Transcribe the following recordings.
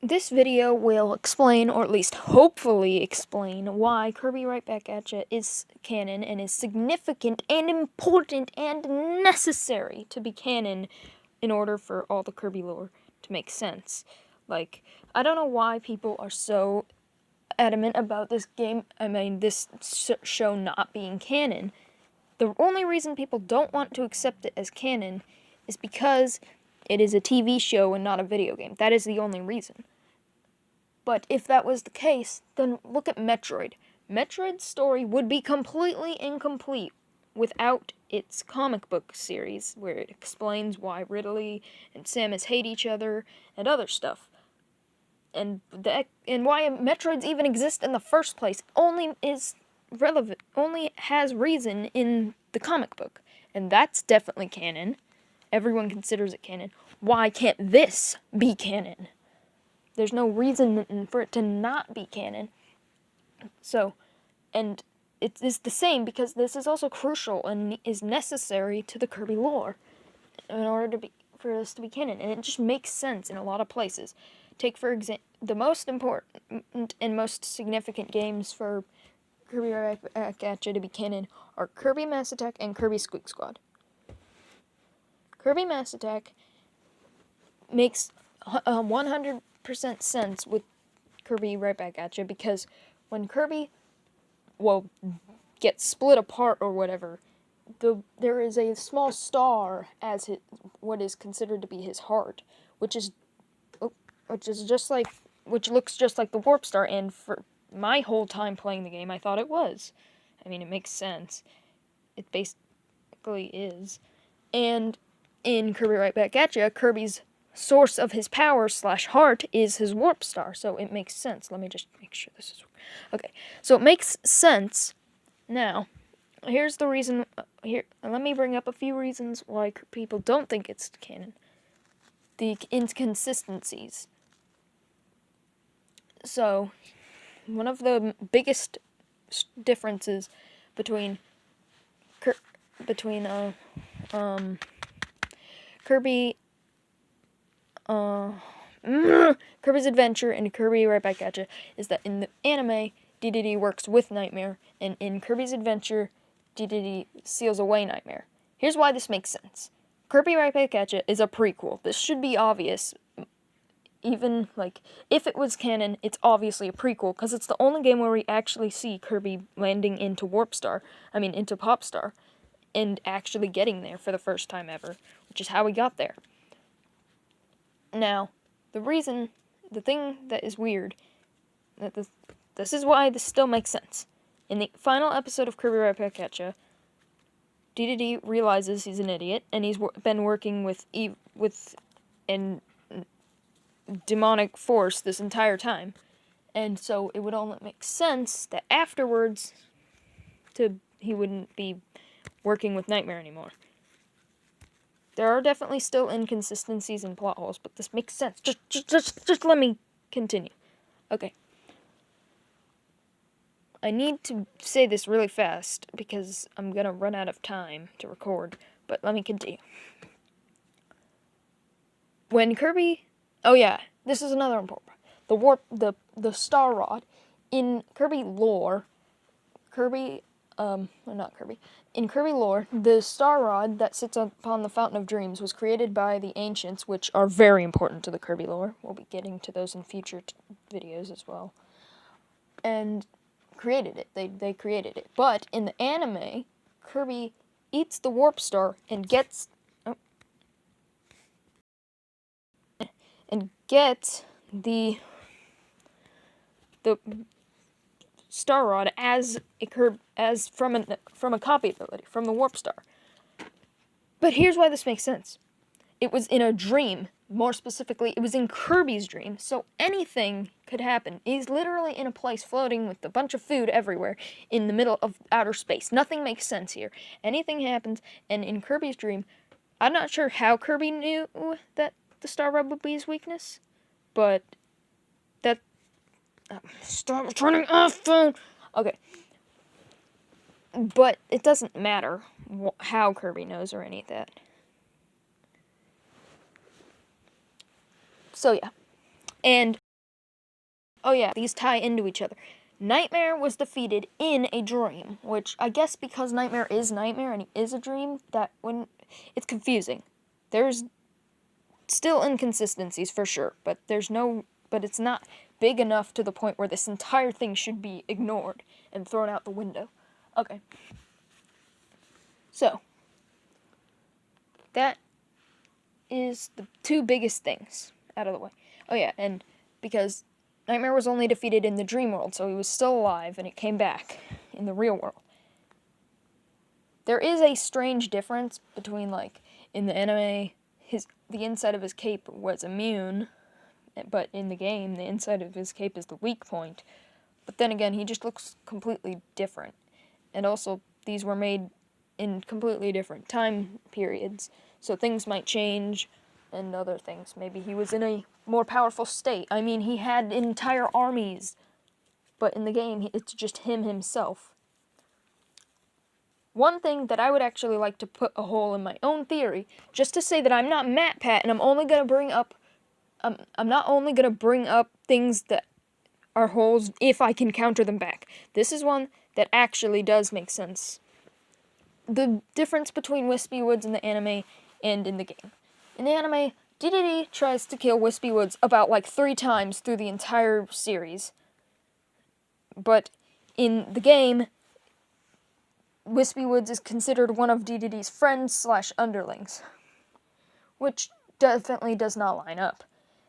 This video will explain, or at least hopefully explain, why Kirby Right Back At Ya is canon and is significant and important and necessary to be canon in order for all the Kirby lore to make sense. Like, I don't know why people are so adamant about this show not being canon. The only reason people don't want to accept it as canon is because it is a TV show and not a video game. That is the only reason. But if that was the case, then look at Metroid. Metroid's story would be completely incomplete without its comic book series, where it explains why Ridley and Samus hate each other and other stuff. And why Metroids even exist in the first place only has reason in the comic book. And that's definitely canon. Everyone considers it canon. Why can't this be canon? There's no reason for it to not be canon. So, and it is the same because this is also crucial and is necessary to the Kirby lore in order for this to be canon. And it just makes sense in a lot of places. Take, for example, the most important and most significant games for Kirby Right Back At Ya to be canon are Kirby Mass Attack and Kirby Squeak Squad. Kirby Mass Attack makes 100% sense with Kirby Right Back At Ya because when Kirby, gets split apart or whatever, there is a small star as what is considered to be his heart, which looks just like the Warp Star, and for my whole time playing the game, I thought it was. I mean, it makes sense. It basically is. And in Kirby Right Back At Ya, Kirby's source of his power / heart is his Warp Star, so it makes sense. Let me just make sure this is okay. So it makes sense. Now, here's the reason. Let me bring up a few reasons why people don't think it's canon. The inconsistencies. So, one of the biggest differences between Kirby's Adventure and Kirby Right Back At Ya is that in the anime, DDD works with Nightmare, and in Kirby's Adventure, DDD seals away Nightmare. Here's why this makes sense. Kirby Right Back At Ya is a prequel. This should be obvious. Even, if it was canon, it's obviously a prequel, because it's the only game where we actually see Kirby landing into into Popstar, and actually getting there for the first time ever, which is how we got there. Now, the thing that is weird, this is why this still makes sense. In the final episode of Kirby Right Back At Ya, DDD realizes he's an idiot, and he's been working with an demonic force this entire time. And so it would only make sense that afterwards he wouldn't be working with Nightmare anymore. There are definitely still inconsistencies and plot holes, but this makes sense. Just let me continue. Okay. I need to say this really fast because I'm gonna run out of time to record, but let me continue. When Kirby... Oh yeah, this is another important part. The Star Rod. In Kirby lore, in Kirby lore, the Star Rod that sits upon the Fountain of Dreams was created by the Ancients, which are very important to the Kirby lore. We'll be getting to those in future videos as well. And created it. They created it. But in the anime, Kirby eats the Warp Star and gets the Star Rod as from a copy ability from the Warp Star. But here's why this makes sense. It was in a dream. More specifically, it was in Kirby's dream, so anything could happen. He's literally in a place floating with a bunch of food everywhere in the middle of outer space. Nothing makes sense here. Anything happens, and in Kirby's dream, I'm not sure how Kirby knew that the Star Rod would be his weakness, but that... stop turning off phone! Okay. But it doesn't matter how Kirby knows or any of that. So yeah. And oh yeah, these tie into each other. Nightmare was defeated in a dream, which I guess because Nightmare is Nightmare and he is a dream, it's confusing. There's still inconsistencies for sure, but it's not big enough to the point where this entire thing should be ignored and thrown out the window. Okay. So, that is the two biggest things out of the way. Oh yeah, and because Nightmare was only defeated in the dream world, so he was still alive and it came back in the real world. There is a strange difference between, like, in the anime, the inside of his cape was immune, but in the game, the inside of his cape is the weak point. But then again, he just looks completely different. And also, these were made in completely different time periods, so things might change and other things. Maybe he was in a more powerful state. I mean, he had entire armies, but in the game, it's just him himself. One thing that I would actually like to put a hole in my own theory, just to say that I'm not MatPat, and I'm not only going to bring up things that are holes if I can counter them back. This is one that actually does make sense. The difference between Wispy Woods in the anime and in the game. In the anime, Dedede tries to kill Wispy Woods about like 3 times through the entire series. But in the game, Wispy Woods is considered one of Dedede's friends/underlings, which definitely does not line up.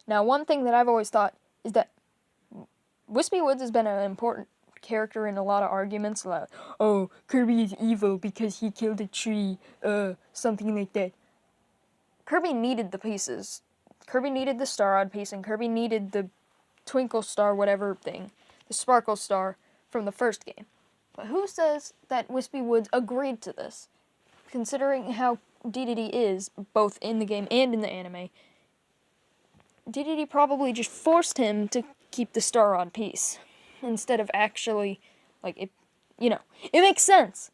Now, one thing that I've always thought is that Wispy Woods has been an important character in a lot of arguments, like, oh, Kirby is evil because he killed a tree, something like that. Kirby needed the pieces. Kirby needed the Star Rod piece, and Kirby needed the Twinkle Star whatever thing, the Sparkle Star from the first game. But who says that Wispy Woods agreed to this? Considering how Dedede is, both in the game and in the anime, Dedede probably just forced him to keep the Star Rod piece, instead of actually, like, it makes sense.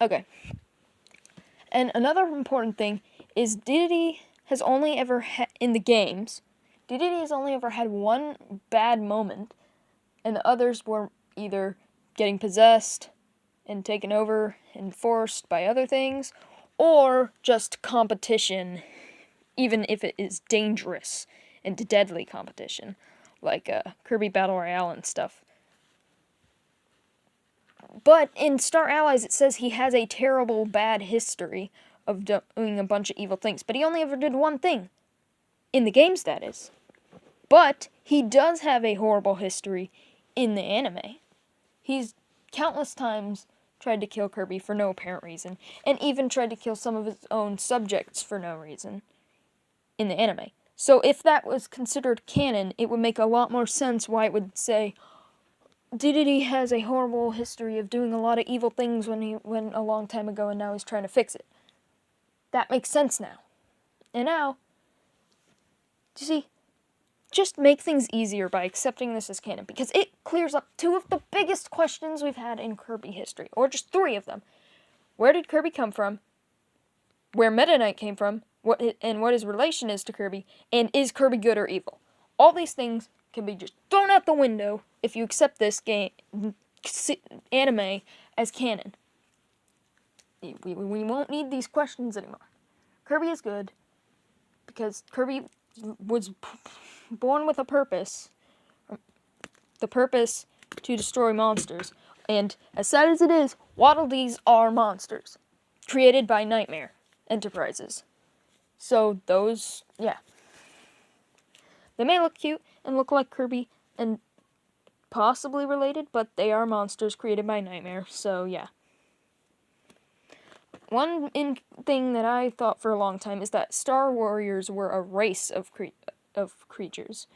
Okay. And another important thing is Dedede has only ever in the games, Dedede has only ever had one bad moment, and the others were either getting possessed and taken over and forced by other things, or just competition, even if it is dangerous and deadly competition, like Kirby Battle Royale and stuff. But in Star Allies, it says he has a terrible, bad history of doing a bunch of evil things, but he only ever did one thing. In the games, that is. But he does have a horrible history in the anime. He's countless times tried to kill Kirby for no apparent reason, and even tried to kill some of his own subjects for no reason in the anime. So if that was considered canon, it would make a lot more sense why it would say Dedede has a horrible history of doing a lot of evil things when he went a long time ago and now he's trying to fix it. That makes sense now. And now, you see, just make things easier by accepting this as canon, because it clears up 2 of the biggest questions we've had in Kirby history, or just 3 of them. Where did Kirby come from? Where Meta Knight came from? What his relation is to Kirby? And is Kirby good or evil? All these things can be just thrown out the window if you accept this anime as canon. We won't need these questions anymore. Kirby is good because Kirby was born with a purpose. The purpose to destroy monsters. And as sad as it is, Waddle Dees are monsters. Created by Nightmare Enterprises. So those, yeah. They may look cute and look like Kirby and possibly related, but they are monsters created by Nightmare, so yeah. One thing that I thought for a long time is that Star Warriors were a race of creatures.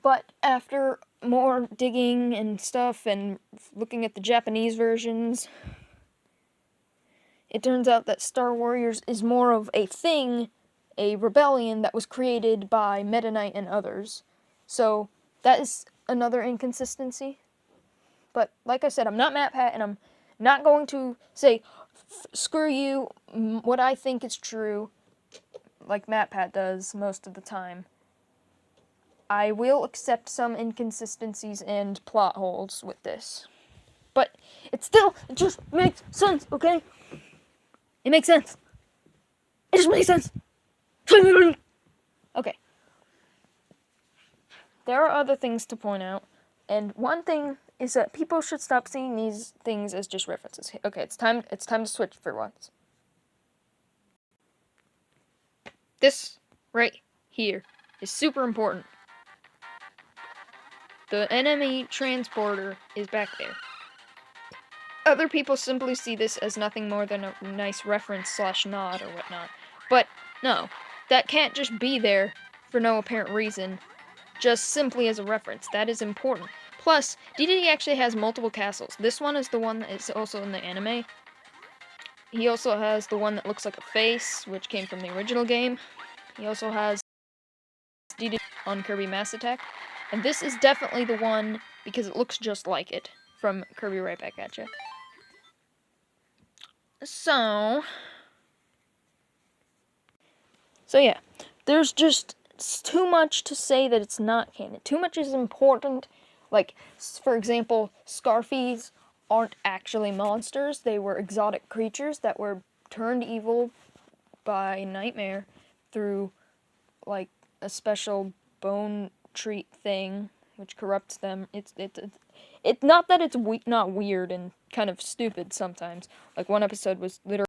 But after more digging and stuff and looking at the Japanese versions, it turns out that Star Warriors is more of a thing, a rebellion that was created by Meta Knight and others. So that is another inconsistency. But like I said, I'm not MatPat, and I'm not going to say, screw you, what I think is true, like MatPat does most of the time. I will accept some inconsistencies and plot holes with this. But it just makes sense, okay? It makes sense. It just makes sense. Okay. There are other things to point out, and one thing is that people should stop seeing these things as just references. Okay, it's time to switch for once. This right here is super important. The enemy transporter is back there. Other people simply see this as nothing more than a nice reference / nod or whatnot. But no, that can't just be there for no apparent reason, just simply as a reference. That is important. Plus, DDD actually has multiple castles. This one is the one that is also in the anime. He also has the one that looks like a face, which came from the original game. He also has DDD on Kirby Mass Attack. And this is definitely the one because it looks just like it from Kirby Right Back at Ya. So yeah, there's just too much to say that it's not canon. Too much is important. Like, for example, Scarfies aren't actually monsters. They were exotic creatures that were turned evil by Nightmare through, like, a special bone treat thing, which corrupts them. It's not that it's not weird and kind of stupid sometimes. Like, one episode was literally